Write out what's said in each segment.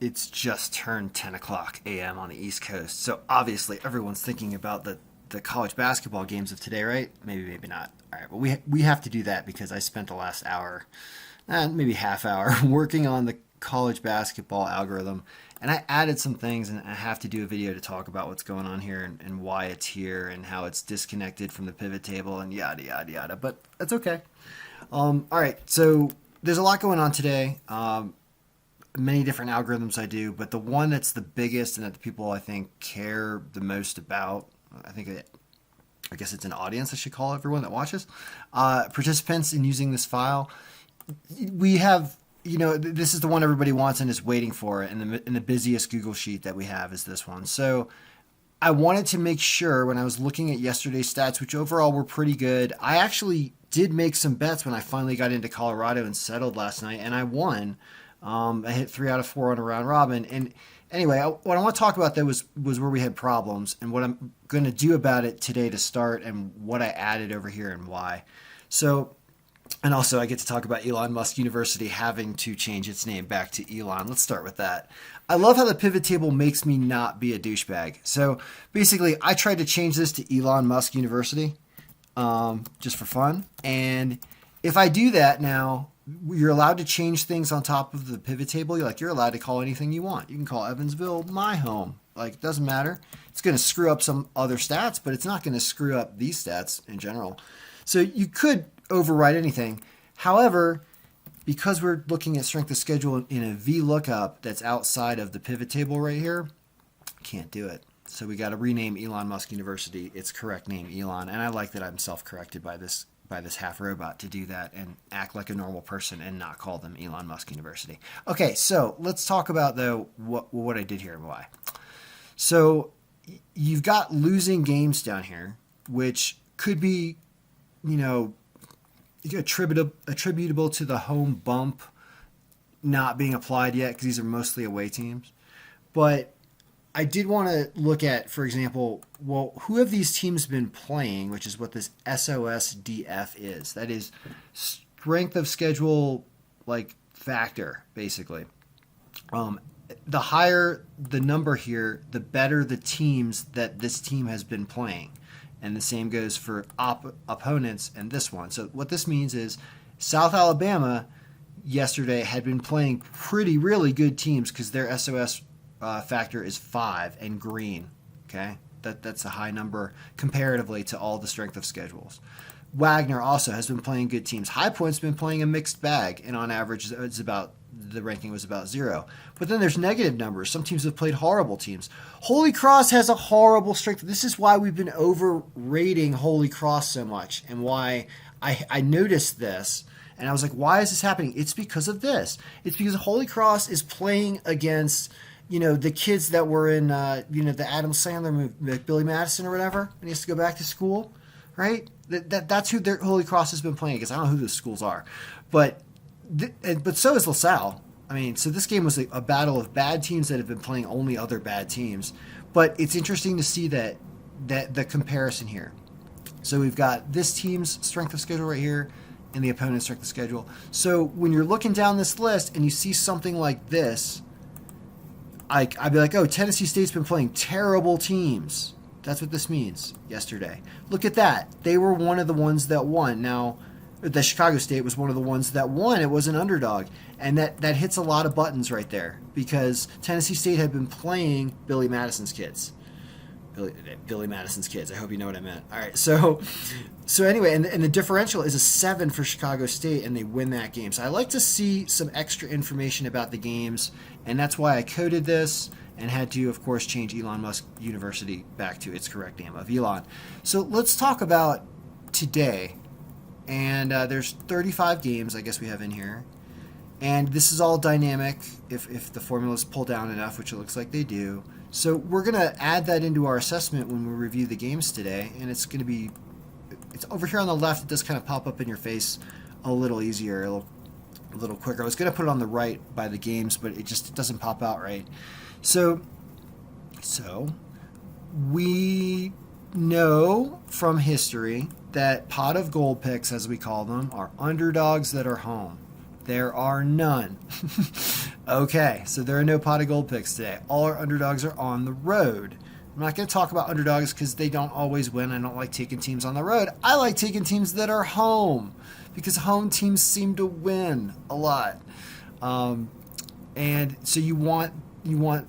it's just turned 10 o'clock a.m. on the East Coast. So obviously everyone's thinking about the college basketball games of today, right? Maybe, maybe not. All right, well, we have to do that because I spent the last hour, maybe half hour, working on the college basketball algorithm. And I added some things, and I have to do a video to talk about what's going on here and why it's here and how it's disconnected from the pivot table and yada, yada, yada. But that's okay. All right, so there's a lot going on today. Many different algorithms I do, but the one that's the biggest and that the people I think care the most about, I guess it's an audience, I should call everyone that watches, participants in using this file. We have, this is the one everybody wants and is waiting for, and the busiest Google sheet that we have is this one. So I wanted to make sure when I was looking at yesterday's stats, which overall were pretty good, I actually did make some bets when I finally got into Colorado and settled last night, and I won. I hit 3 out of 4 on a round robin. And anyway, what I want to talk about though was where we had problems and what I'm going to do about it today to start and what I added over here and why. So, and also I get to talk about Elon Musk University having to change its name back to Elon. Let's start with that. I love how the pivot table makes me not be a douchebag. So basically I tried to change this to Elon Musk University, just for fun. And if I do that now, you're allowed to change things on top of the pivot table. You're allowed to call anything you want. You can call Evansville my home. It doesn't matter. It's going to screw up some other stats, but it's not going to screw up these stats in general. So you could override anything. However, because we're looking at strength of schedule in a VLOOKUP that's outside of the pivot table right here, can't do it. So we got to rename Elon Musk University its correct name, Elon. And I like that I'm self-corrected by this half robot to do that and act like a normal person and not call them Elon Musk University. Okay, so let's talk about though what I did here and why. So you've got losing games down here, which could be, attributable to the home bump not being applied yet because these are mostly away teams. But I did want to look at, for example, who have these teams been playing, which is what this SOSDF is. That is strength of schedule, factor, basically. The higher the number here, the better the teams that this team has been playing. And the same goes for opponents and this one. So what this means is South Alabama yesterday had been playing really good teams because their SOS factor is 5 and green. Okay, that's a high number comparatively to all the strength of schedules. Wagner also has been playing good teams. High Point's been playing a mixed bag, and on average, the ranking was about 0. But then there's negative numbers. Some teams have played horrible teams. Holy Cross has a horrible strength. This is why we've been overrating Holy Cross so much, and why I noticed this. And I was like, why is this happening? It's because of this. It's because Holy Cross is playing against, the kids that were in, the Adam Sandler movie, Billy Madison or whatever, and he has to go back to school, right? That's who their Holy Cross has been playing against. I don't know who those schools are, but so is LaSalle. So this game was a battle of bad teams that have been playing only other bad teams. But it's interesting to see that the comparison here. So we've got this team's strength of schedule right here and the opponent's strength of schedule. So when you're looking down this list and you see something like this, I'd be like, oh, Tennessee State's been playing terrible teams. That's what this means yesterday. Look at that. They were one of the ones that won. Now, the Chicago State was one of the ones that won. It was an underdog. And that hits a lot of buttons right there because Tennessee State had been playing Billy Madison's kids. Billy Madison's kids. I hope you know what I meant. All right. So anyway, and the differential is a 7 for Chicago State, and they win that game. So I like to see some extra information about the games, and that's why I coded this and had to, of course, change Elon Musk University back to its correct name of Elon. So let's talk about today. And there's 35 games, I guess we have in here. And this is all dynamic if the formulas pull down enough, which it looks like they do. So we're going to add that into our assessment when we review the games today. And it's going to be, it's over here on the left. It does kind of pop up in your face a little easier, a little quicker. I was going to put it on the right by the games, but it doesn't pop out right. So we know from history that pot of gold picks, as we call them, are underdogs that are home. There are none Okay, so there are no pot of gold picks today. All our underdogs are on the road. I'm not going to talk about underdogs because they don't always win. I don't like taking teams on the road. I like taking teams that are home because home teams seem to win a lot. And so you want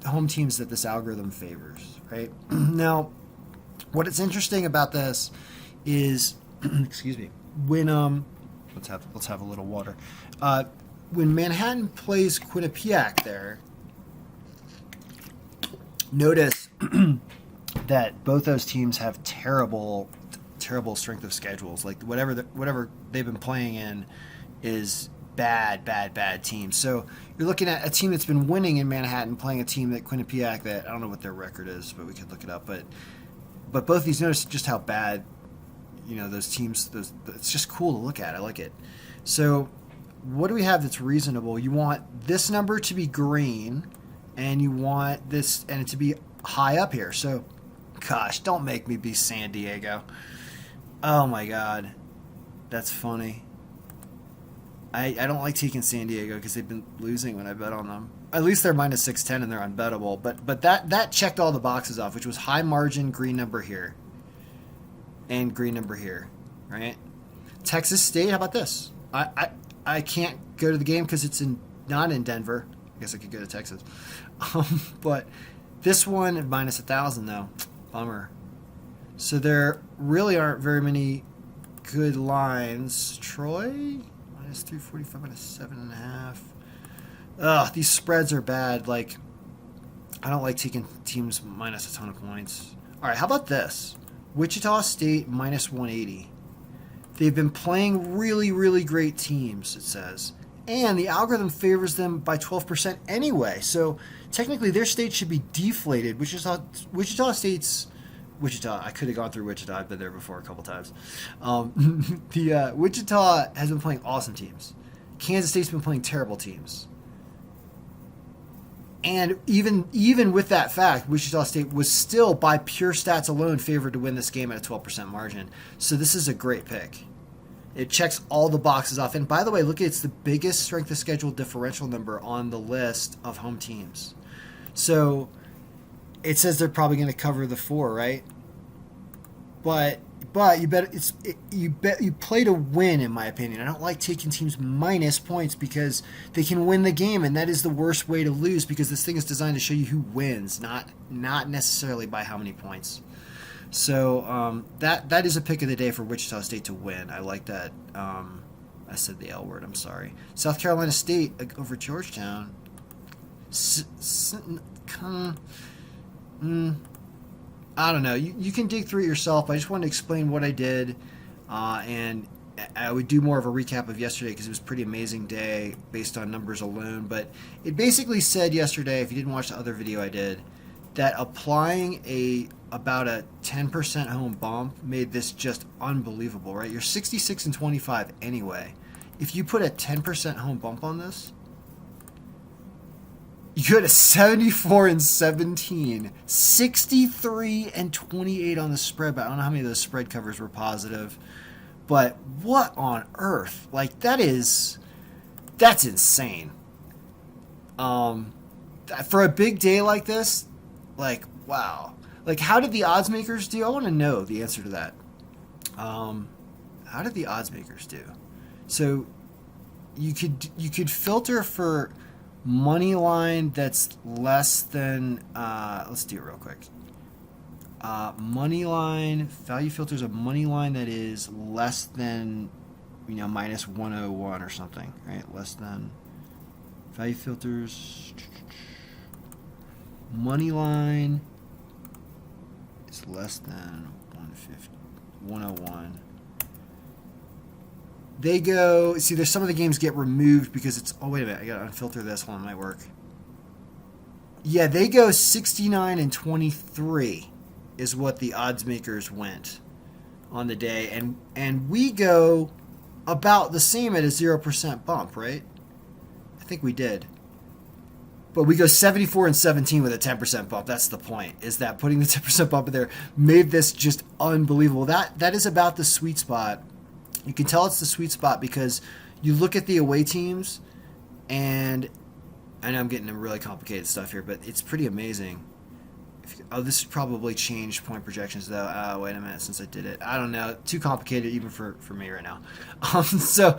home teams that this algorithm favors, right? Now, what is interesting about this is, excuse me, when let's have a little water. When Manhattan plays Quinnipiac there, notice that both those teams have terrible strength of schedules. Like whatever they've been playing in is bad teams. So you're looking at a team that's been winning in Manhattan playing a team that Quinnipiac that I don't know what their record is, but we could look it up. But both these, notice just how bad those teams. It's just cool to look at. I like it. So what do we have that's reasonable? You want this number to be green, and you want this and it to be high up here. So, gosh, don't make me be San Diego. Oh my God, that's funny. I don't like taking San Diego because they've been losing when I bet on them. At least they're minus 610 and they're unbettable. But that checked all the boxes off, which was high margin, green number here, and green number here, right? Texas State, how about this? I can't go to the game because it's not in Denver. I guess I could go to Texas. But this one, minus 1,000 though. Bummer. So there really aren't very many good lines. Troy, minus 345, minus 7.5. Ugh, these spreads are bad. Like, I don't like taking teams minus a ton of points. All right, how about this? Wichita State, minus 180. They've been playing really, really great teams, it says. And the algorithm favors them by 12% anyway. So technically their state should be deflated. Wichita State's... I could have gone through Wichita. I've been there before a couple times. Wichita has been playing awesome teams. Kansas State's been playing terrible teams. And even with that fact, Wichita State was still, by pure stats alone, favored to win this game at a 12% margin. So this is a great pick. It checks all the boxes off. And by the way, look, it's the biggest strength of schedule differential number on the list of home teams. So it says they're probably going to cover the 4, right? But you play to win, in my opinion. I don't like taking teams minus points because they can win the game, and that is the worst way to lose because this thing is designed to show you who wins, not necessarily by how many points. So that is a pick of the day for Wichita State to win. I like that. I said the L word. I'm sorry. South Carolina State over Georgetown. I don't know. You can dig through it yourself. I just wanted to explain what I did, and I would do more of a recap of yesterday because it was a pretty amazing day based on numbers alone. But it basically said yesterday, if you didn't watch the other video I did, that applying about a 10% home bump made this just unbelievable, right? You're 66-25 anyway. If you put a 10% home bump on this, you go to 74-17, 63-28 on the spread. But I don't know how many of those spread covers were positive. But what on earth? Like, that's insane. For a big day like this, like, wow. Like, how did the odds makers do? I want to know the answer to that. How did the odds makers do? So you could filter for money line that's less than let's do it real quick. Money line value filters a money line that is less than minus 101 or something, right? Less than value filters money line is less than 101. They go, see, there's some of the games get removed because it's, oh, wait a minute, I got to unfilter this. Hold on, it might work. Yeah, they go 69-23 is what the odds makers went on the day. And we go about the same at a 0% bump, right? I think we did. But we go 74-17 with a 10% bump. That's the point, is that putting the 10% bump in there made this just unbelievable. That is about the sweet spot. You can tell it's the sweet spot because you look at the away teams and I know I'm getting into really complicated stuff here, but it's pretty amazing. Oh, this would probably change point projections though. Wait a minute, since I did it, I don't know. Too complicated even for me right now. So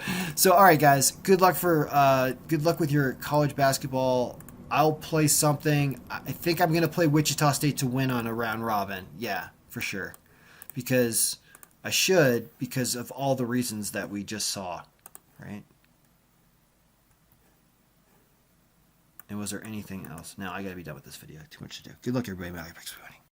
all right, guys. Good luck with your college basketball. I'll play something. I think I'm gonna play Wichita State to win on a round robin. Yeah, for sure, because I should, because of all the reasons that we just saw, right? And was there anything else? Now I gotta be done with this video. Too much to do. Good luck, everybody. Thanks for watching.